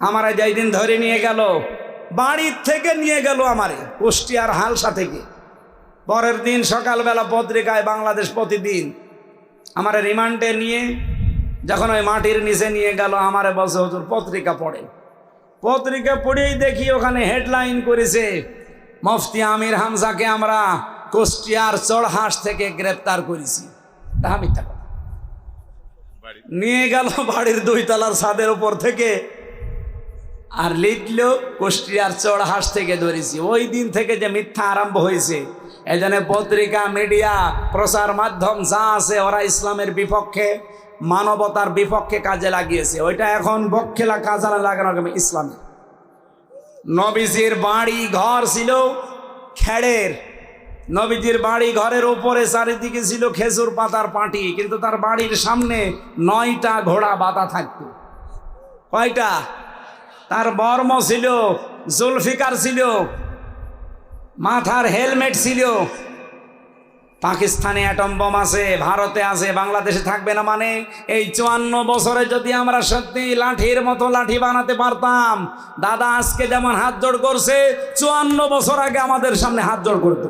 আমারে যেই দিন ধরে নিয়ে গেল, বাড়ির থেকে নিয়ে গেল আমারে কুষ্টিয়ার হালসা থেকে। পরের দিন সকালবেলা পত্রিকায় বাংলাদেশ প্রতিদিন আমারে রিমান্ডে নিয়ে যখন ওই মাটির নিচে নিয়ে গেল, আমারে বলছে হুজুর পত্রিকা পড়ে। পত্রিকা পড়েই দেখি ওখানে হেডলাইন করেছে, মুফতি আমির হামজাকে আমরা কুষ্টিয়ার চড়হাঁস থেকে গ্রেপ্তার করেছি। তা মিথ্যা কথা। নিয়ে গেল বাড়ির 2 তলার ছাদের উপর থেকে, আর লিখল কুষ্টিয়ার চড়হাঁস থেকে ধরেছি। ওই দিন থেকে যে মিথ্যা আরম্ভ হয়েছে, এজন্য পত্রিকা, মিডিয়া, প্রচার মাধ্যম যা আছে ওরা ইসলামের বিপক্ষে, মানবতার বিপক্ষে কাজে লাগিয়েছে। ওইটা এখন পক্ষে কাজে লাগানো ইসলামে। নবীজির বাড়ি ঘর ছিল খেড়ের। নবীজির বাড়ি ঘরের উপরে চারিদিকে ছিল খেজুর পাতার পাটি, কিন্তু তার বাড়ির সামনে 9টা ঘোড়া বাঁধা থাকতো। কয়টা? তার বর্ম ছিল, জুলফিকার ছিল, মাথার হেলমেট ছিল। পাকিস্তানে অ্যাটম বোম আছে, ভারতে আছে, বাংলাদেশে থাকবে না মানে? এই 54 বছরে যদি আমরা সত্যি লাঠির মতো লাঠি বানাতে পারতাম, দাদা আজকে যেমন হাত জোড় করছে 54 বছর আগে আমাদের সামনে হাত জোড় করতো।